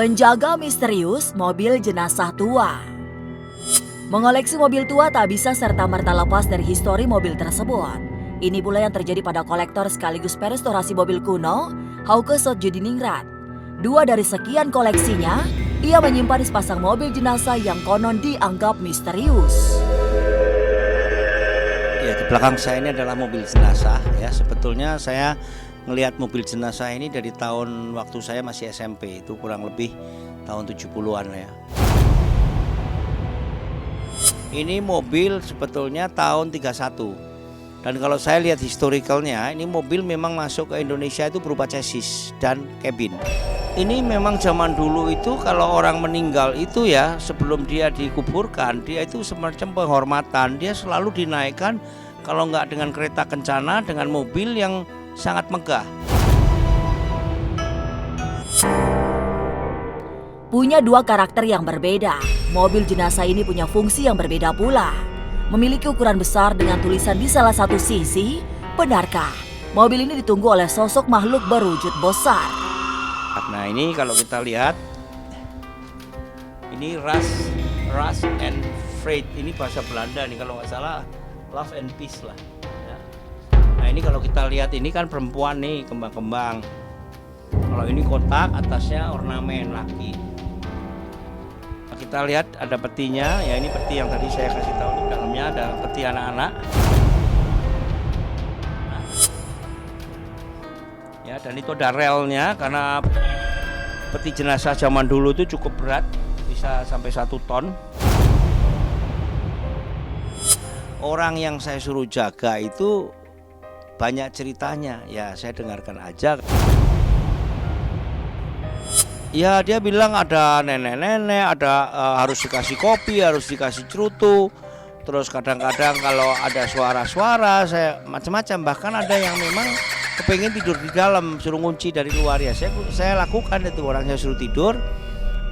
Penjaga misterius mobil jenazah tua. Mengoleksi mobil tua tak bisa serta-merta lepas dari histori mobil tersebut. Ini pula yang terjadi pada kolektor sekaligus perestorasi mobil kuno, Hauke Sotjudiningrat. 2 dari sekian koleksinya, ia menyimpan sepasang mobil jenazah yang konon dianggap misterius. Ya, di belakang saya ini adalah mobil jenazah. Ya, sebetulnya saya ngelihat mobil jenazah ini dari tahun waktu saya masih SMP, itu kurang lebih tahun 70-an ya. Ini mobil sebetulnya tahun 31. Dan kalau saya lihat historicalnya, ini mobil memang masuk ke Indonesia itu berupa chassis dan cabin. Ini memang zaman dulu itu kalau orang meninggal itu ya, sebelum dia dikuburkan, dia itu semacam penghormatan. Dia selalu dinaikkan kalau nggak dengan kereta kencana, dengan mobil yang sangat megah. Punya 2 karakter yang berbeda, mobil jenazah ini punya fungsi yang berbeda pula. Memiliki ukuran besar dengan tulisan di salah satu sisi, benarkah mobil ini ditunggu oleh sosok makhluk berwujud besar? Nah, ini kalau kita lihat, ini Rust and Freight, ini bahasa Belanda nih kalau nggak salah, Love and Peace lah. Ya. Nah, ini kalau kita lihat ini kan perempuan nih, kembang-kembang. Kalau ini kotak, atasnya ornamen laki. Nah, kita lihat ada petinya, ya ini peti yang tadi saya kasih tahu di dalamnya ada peti anak-anak. Nah. Ya, dan itu ada relnya karena peti jenazah zaman dulu itu cukup berat, bisa sampai 1 ton. Orang yang saya suruh jaga itu banyak ceritanya, ya saya dengarkan aja. Ya dia bilang ada nenek-nenek, ada harus dikasih kopi, harus dikasih cerutu. Terus kadang-kadang kalau ada suara-suara, saya macam-macam. Bahkan ada yang memang kepengen tidur di dalam, suruh ngunci dari luar ya. Saya lakukan itu, orang saya suruh tidur.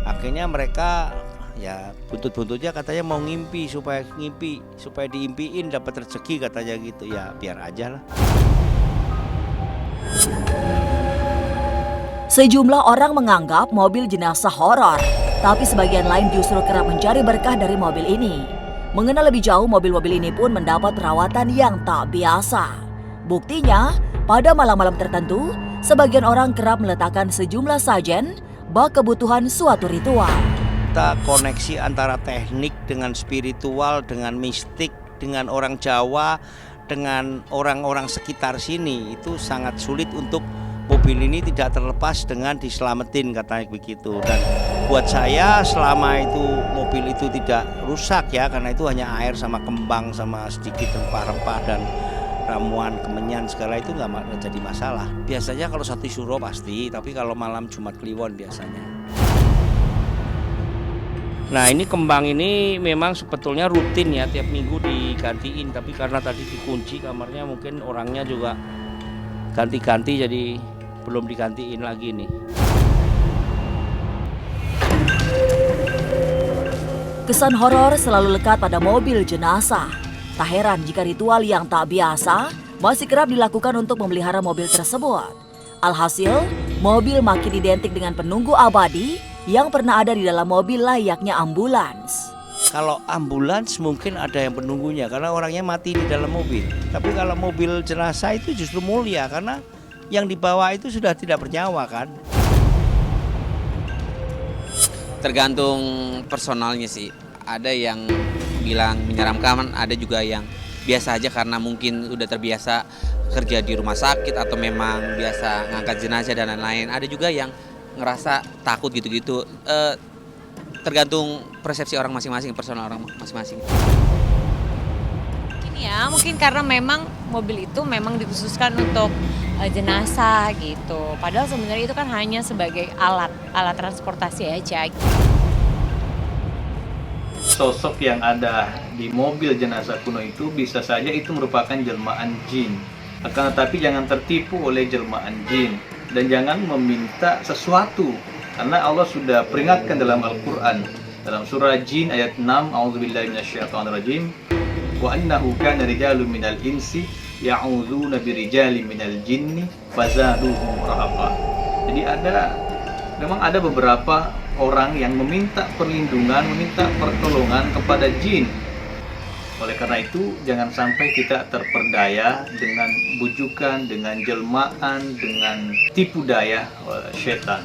Akhirnya mereka ya buntut-buntutnya katanya mau ngimpi supaya diimpiin dapat rezeki katanya gitu. Ya biar aja lah. Sejumlah orang menganggap mobil jenazah horor, tapi sebagian lain justru kerap mencari berkah dari mobil ini. Mengenal lebih jauh, mobil-mobil ini pun mendapat perawatan yang tak biasa. Buktinya, pada malam-malam tertentu, sebagian orang kerap meletakkan sejumlah sajen bak kebutuhan suatu ritual. Kita koneksi antara teknik dengan spiritual, dengan mistik, dengan orang Jawa, dengan orang-orang sekitar sini, itu sangat sulit untuk mobil ini tidak terlepas dengan diselamatin katanya begitu. Dan buat saya selama itu mobil itu tidak rusak ya, karena itu hanya air sama kembang sama sedikit rempah-rempah dan ramuan kemenyan segala itu nggak jadi masalah. Biasanya kalau satu suro pasti, tapi kalau malam Jumat Kliwon biasanya. Nah ini kembang ini memang sebetulnya rutin ya, tiap minggu digantiin, tapi karena tadi dikunci kamarnya mungkin orangnya juga ganti-ganti jadi belum digantiin lagi nih. Kesan horor selalu lekat pada mobil jenazah. Tak heran jika ritual yang tak biasa masih kerap dilakukan untuk memelihara mobil tersebut. Alhasil, mobil makin identik dengan penunggu abadi yang pernah ada di dalam mobil layaknya ambulans. Kalau ambulans mungkin ada yang penunggunya karena orangnya mati di dalam mobil. Tapi kalau mobil jenazah itu justru mulia karena yang dibawa itu sudah tidak bernyawa kan. Tergantung personalnya sih. Ada yang bilang menyeramkan, ada juga yang biasa aja karena mungkin udah terbiasa kerja di rumah sakit atau memang biasa ngangkat jenazah dan lain-lain. Ada juga yang ngerasa takut gitu-gitu. Tergantung persepsi orang masing-masing, personal orang masing-masing. Ini ya, mungkin karena memang mobil itu memang dikhususkan untuk jenazah gitu. Padahal sebenarnya itu kan hanya sebagai alat transportasi aja. Sosok yang ada di mobil jenazah kuno itu bisa saja itu merupakan jelmaan jin. Akan tetapi jangan tertipu oleh jelmaan jin dan jangan meminta sesuatu. Karena Allah sudah peringatkan dalam Al-Quran dalam surah Jin ayat 6, A'udzubillahi minasyaitonirrajim, wa annahu kana rijalun minal insi ya'udzuna birijalin minal jinni fazaduhum rahaqa. Jadi ada memang ada beberapa orang yang meminta perlindungan, meminta pertolongan kepada jin. Oleh karena itu, jangan sampai kita terperdaya dengan bujukan, dengan jelmaan, dengan tipu daya setan.